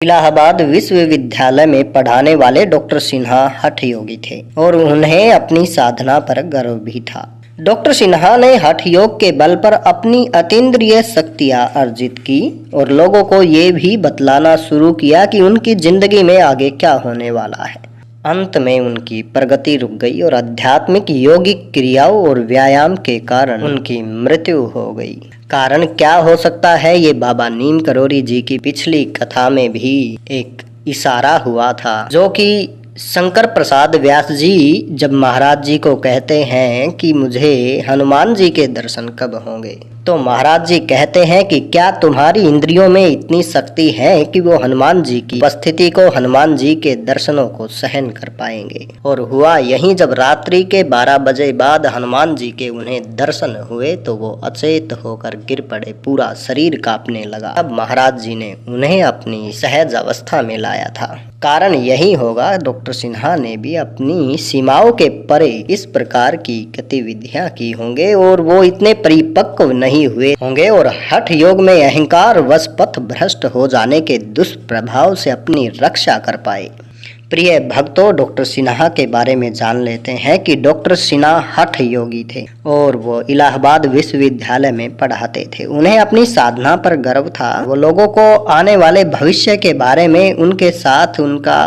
इलाहाबाद विश्वविद्यालय में पढ़ाने वाले डॉक्टर सिन्हा हठ योगी थे और उन्हें अपनी साधना पर गर्व भी था। डॉक्टर सिन्हा ने हठ योग के बल पर अपनी अतीन्द्रिय शक्तियां अर्जित की और लोगों को ये भी बतलाना शुरू किया कि उनकी जिंदगी में आगे क्या होने वाला है। अंत में उनकी प्रगति रुक गई और आध्यात्मिक योगिक क्रियाओं और व्यायाम के कारण उनकी मृत्यु हो गई। कारण क्या हो सकता है, ये बाबा नीम करोली जी की पिछली कथा में भी एक इशारा हुआ था, जो कि शंकर प्रसाद व्यास जी जब महाराज जी को कहते हैं कि मुझे हनुमान जी के दर्शन कब होंगे, तो महाराज जी कहते हैं कि क्या तुम्हारी इंद्रियों में इतनी शक्ति है कि वो हनुमान जी की उपस्थिति को, हनुमान जी के दर्शनों को सहन कर पाएंगे। और हुआ यही, जब रात्रि के 12 बजे बाद हनुमान जी के उन्हें दर्शन हुए तो वो अचेत होकर गिर पड़े, पूरा शरीर कांपने लगा। अब महाराज जी ने उन्हें अपनी सहज अवस्था में लाया था। कारण यही होगा, डॉक्टर सिन्हा ने भी अपनी सीमाओं के परे इस प्रकार की गतिविधियां की होंगे और वो इतने परिपक्व नहीं हुए होंगे और हठ योग में अहंकार वश पथ भ्रष्ट हो जाने के दुष्प्रभाव से अपनी रक्षा कर पाए। प्रिय भक्तों, डॉक्टर सिन्हा के बारे में जान लेते हैं कि डॉक्टर सिन्हा हठ योगी थे और वो इलाहाबाद विश्वविद्यालय में पढ़ाते थे। उन्हें अपनी साधना पर गर्व था। वो लोगों को आने वाले भविष्य के बारे में, उनके साथ उनका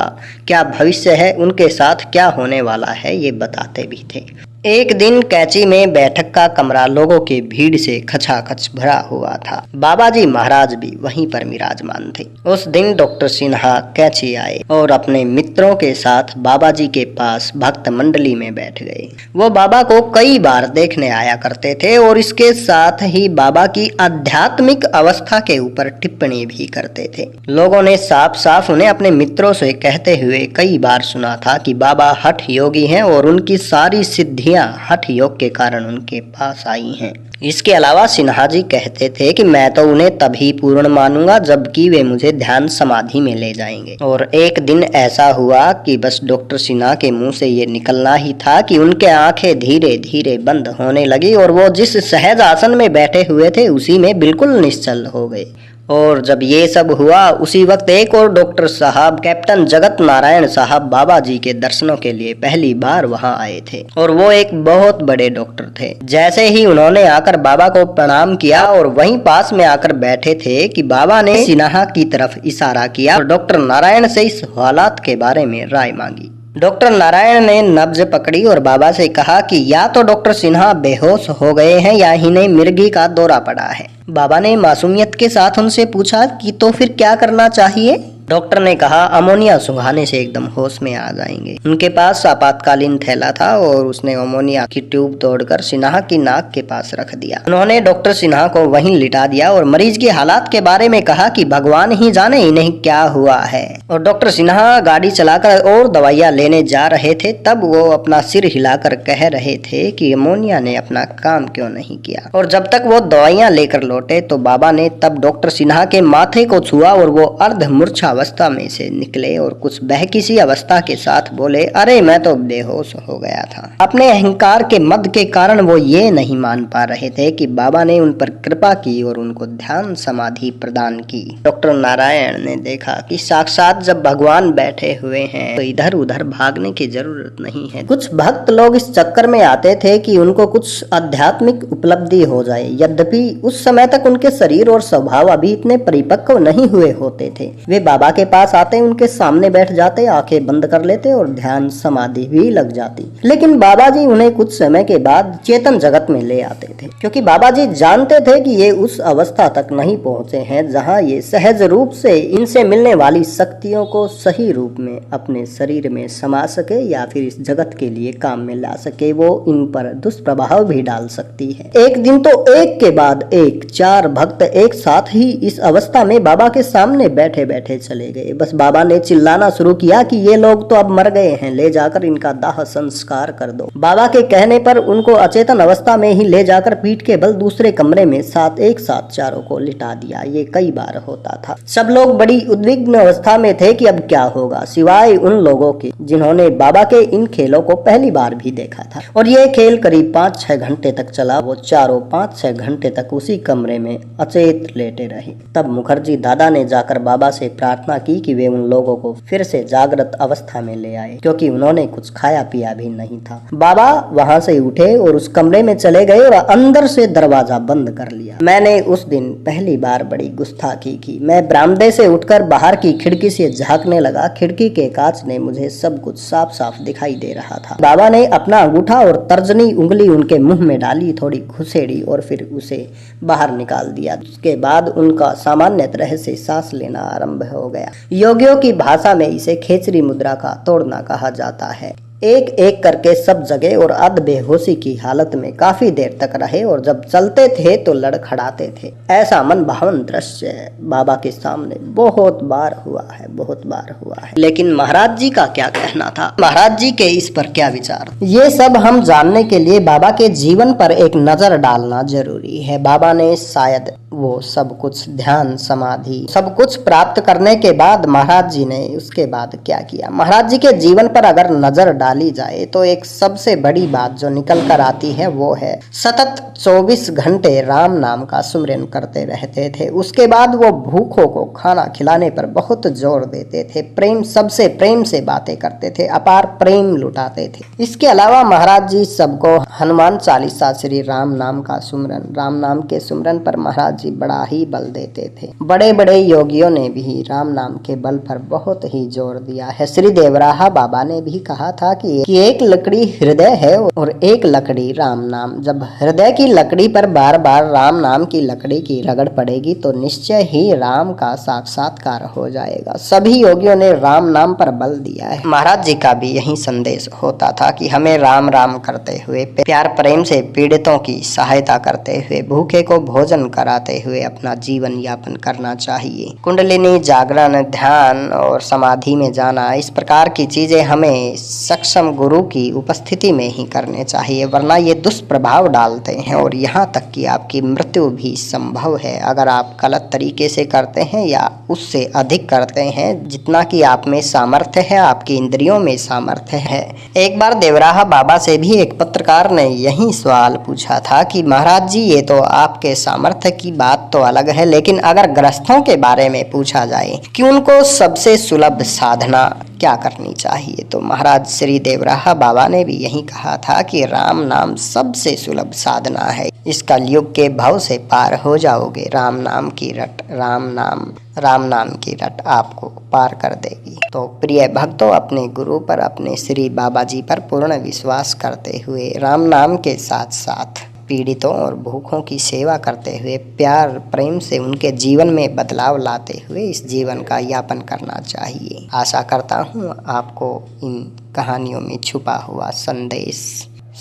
क्या भविष्य है, उनके साथ क्या होने वाला है, ये बताते भी थे। एक दिन कैंची में बैठक का कमरा लोगों की भीड़ से खचाखच भरा हुआ था। बाबा जी महाराज भी वहीं पर विराजमान थे। उस दिन डॉक्टर सिन्हा कैंची आए और अपने मित्रों के साथ बाबा जी के पास भक्त मंडली में बैठ गए। वो बाबा को कई बार देखने आया करते थे और इसके साथ ही बाबा की आध्यात्मिक अवस्था के ऊपर टिप्पणी भी करते थे। लोगों ने साफ साफ उन्हें अपने मित्रों से कहते हुए कई बार सुना था कि बाबा हठ योगी हैं और उनकी सारी सिद्धियां हठ योग के कारण उनके पास आई हैं। इसके अलावा सिन्हा जी कहते थे कि मैं तो उन्हें तभी पूर्ण मानूंगा जबकि वे मुझे ध्यान समाधि में ले जाएंगे। और एक दिन ऐसा हुआ कि बस डॉक्टर सिन्हा के मुंह से ये निकलना ही था कि उनके आंखें धीरे धीरे बंद होने लगी और वो जिस सहज आसन में बैठे हुए थे उसी में बिल्कुल निश्चल हो गए। और जब ये सब हुआ, उसी वक्त एक और डॉक्टर साहब, कैप्टन जगत नारायण साहब, बाबा जी के दर्शनों के लिए पहली बार वहां आए थे और वो एक बहुत बड़े डॉक्टर थे। जैसे ही उन्होंने आकर बाबा को प्रणाम किया और वहीं पास में आकर बैठे थे कि बाबा ने सिन्हा की तरफ इशारा किया और डॉक्टर नारायण से इस हालात के बारे में राय मांगी। डॉक्टर नारायण ने नब्ज पकड़ी और बाबा से कहा कि या तो डॉक्टर सिन्हा बेहोश हो गए हैं या इन्हें मिर्गी का दौरा पड़ा है। बाबा ने मासूमियत के साथ उनसे पूछा कि तो फिर क्या करना चाहिए। डॉक्टर ने कहा अमोनिया सुंघाने से एकदम होश में आ जाएंगे। उनके पास आपातकालीन थैला था और उसने अमोनिया की ट्यूब तोड़कर सिन्हा की नाक के पास रख दिया। उन्होंने डॉक्टर सिन्हा को वहीं लिटा दिया और मरीज के हालात के बारे में कहा कि भगवान ही जाने इन्हें क्या हुआ है। और डॉक्टर सिन्हा गाड़ी चलाकर और दवाइयां लेने जा रहे थे, तब वो अपना सिर हिलाकर कह रहे थे कि अमोनिया ने अपना काम क्यों नहीं किया। और जब तक वो दवाइयां लेकर लौटे तो बाबा ने तब डॉक्टर सिन्हा के माथे को छुआ और वो अर्ध मूर्छा अवस्था में से निकले और कुछ बहकिसी अवस्था के साथ बोले, अरे मैं तो बेहोश हो गया था। अपने अहंकार के मद के कारण वो ये नहीं मान पा रहे थे कि बाबा ने उन पर कृपा की और उनको ध्यान समाधि प्रदान की। डॉक्टर नारायण ने देखा कि साक्षात जब भगवान बैठे हुए हैं तो इधर उधर भागने की जरूरत नहीं है। कुछ भक्त लोग इस चक्कर में आते थे कि उनको कुछ आध्यात्मिक उपलब्धि हो जाए, यद्यपि उस समय तक उनके शरीर और स्वभाव अभी इतने परिपक्व नहीं हुए होते थे। वे बाबा के पास आते, उनके सामने बैठ जाते, आंखें बंद कर लेते और ध्यान समाधि भी लग जाती। लेकिन बाबा जी उन्हें कुछ समय के बाद चेतन जगत में ले आते थे, क्योंकि बाबा जी जानते थे कि ये उस अवस्था तक नहीं पहुंचे हैं जहां ये सहज रूप से इनसे मिलने वाली शक्तियों को सही रूप में अपने शरीर में समा सके या फिर इस जगत के लिए काम में ला सके। वो इन पर दुष्प्रभाव भी डाल सकती है। एक दिन तो एक के बाद एक 4 भक्त एक साथ ही इस अवस्था में बाबा के सामने बैठे बैठे चले गए। बस बाबा ने चिल्लाना शुरू किया कि ये लोग तो अब मर गए हैं, ले जाकर इनका दाह संस्कार कर दो। बाबा के कहने पर उनको अचेतन अवस्था में ही ले जाकर पीठ के बल दूसरे कमरे में एक साथ चारों को लिटा दिया। ये कई बार होता था। सब लोग बड़ी उद्विग्न अवस्था में थे कि अब क्या होगा, सिवाय उन लोगों के जिन्होंने बाबा के इन खेलों को पहली बार भी देखा था। और ये खेल करीब 5-6 घंटे तक चला। वो चारों 5-6 घंटे तक उसी कमरे में अचेत लेटे रहे। तब मुखर्जी दादा ने जाकर बाबा से प्रार्थना प्रार्थना की कि वे उन लोगों को फिर से जागृत अवस्था में ले आए, क्योंकि उन्होंने कुछ खाया पिया भी नहीं था। बाबा वहां से उठे और उस कमरे में चले गए और अंदर से दरवाजा बंद कर लिया। मैंने उस दिन पहली बार बड़ी गुस्ताखी की। मैं बरामदे से उठकर बाहर की खिड़की से झांकने लगा। खिड़की के कांच ने मुझे सब कुछ साफ साफ दिखाई दे रहा था। बाबा ने अपना अंगूठा और तर्जनी उंगली उनके मुंह में डाली, थोड़ी घुसेड़ी और फिर उसे बाहर निकाल दिया। उसके बाद उनका सामान्य तरह से सांस लेना आरंभ हो गया। योगियों की भाषा में इसे खेचरी मुद्रा का तोड़ना कहा जाता है। एक एक करके सब जगह और अध बेहोशी की हालत में काफी देर तक रहे और जब चलते थे तो लड़खड़ाते थे। ऐसा मन भावन दृश्य बाबा के सामने बहुत बार हुआ है, बहुत बार हुआ है। लेकिन महाराज जी का क्या कहना था, महाराज जी के इस पर क्या विचार, ये सब हम जानने के लिए बाबा के जीवन पर एक नजर डालना जरूरी है। बाबा ने शायद वो सब कुछ ध्यान समाधि सब कुछ प्राप्त करने के बाद महाराज जी ने उसके बाद क्या किया। महाराज जी के जीवन पर अगर नजर डाली जाए तो एक सबसे बड़ी बात जो निकल कर आती है वो है सतत 24 घंटे राम नाम का सुमिरन करते रहते थे। उसके बाद वो भूखों को खाना खिलाने पर बहुत जोर देते थे। प्रेम, सबसे प्रेम से बातें करते थे, अपार प्रेम लुटाते थे। इसके अलावा महाराज जी सबको हनुमान चालीसा, श्री राम नाम का सुमिरन, राम नाम के सुमिरन पर महाराज जी बड़ा ही बल देते थे। बड़े बड़े योगियों ने भी राम नाम के बल पर बहुत ही जोर दिया है। श्री देवराहा बाबा ने भी कहा था कि एक लकड़ी हृदय है और एक लकड़ी राम नाम। जब हृदय की लकड़ी पर बार बार राम नाम की लकड़ी की रगड़ पड़ेगी तो निश्चय ही राम का साक्षात्कार हो जाएगा। सभी योगियों ने राम नाम पर बल दिया है। महाराज जी का भी यही संदेश होता था कि हमें राम राम करते हुए, प्यार प्रेम से पीड़ितों की सहायता करते हुए, भूखे को भोजन कराते हुए अपना जीवन यापन करना चाहिए। कुंडलिनी, जागरण, ध्यान और समाधि में जाना, इस प्रकार की चीजें हमें सक्षम गुरु की उपस्थिति में ही करने चाहिए, वरना ये दुष्प्रभाव डालते हैं और यहाँ तक कि आपकी मृत्यु भी संभव है अगर आप गलत तरीके से करते हैं या उससे अधिक करते हैं जितना कि आप में सामर्थ्य है, आपकी इंद्रियों में सामर्थ्य है। एक बार देवराहा बाबा से भी एक पत्रकार ने यही सवाल पूछा था कि महाराज जी, ये तो आपके सामर्थ्य की बात तो अलग है, लेकिन अगर गृहस्थों के बारे में पूछा जाए कि उनको सबसे सुलभ साधना क्या करनी चाहिए, तो महाराज श्री देवराहा बाबा ने भी यही कहा था कि राम नाम सबसे सुलभ साधना है। इस कलयुग के भव से पार हो जाओगे। राम नाम की रट, राम नाम की रट आपको पार कर देगी। तो प्रिय भक्तों, अपने गुरु पर, अपने श्री बाबा जी पर पूर्ण विश्वास करते हुए राम नाम के साथ साथ पीड़ितों और भूखों की सेवा करते हुए, प्यार प्रेम से उनके जीवन में बदलाव लाते हुए इस जीवन का यापन करना चाहिए। आशा करता हूँ आपको इन कहानियों में छुपा हुआ संदेश,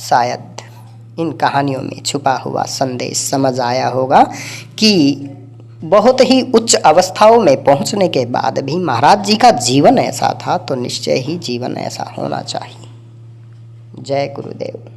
शायद इन कहानियों में छुपा हुआ संदेश समझ आया होगा कि बहुत ही उच्च अवस्थाओं में पहुँचने के बाद भी महाराज जी का जीवन ऐसा था तो निश्चय ही जीवन ऐसा होना चाहिए। जय गुरुदेव।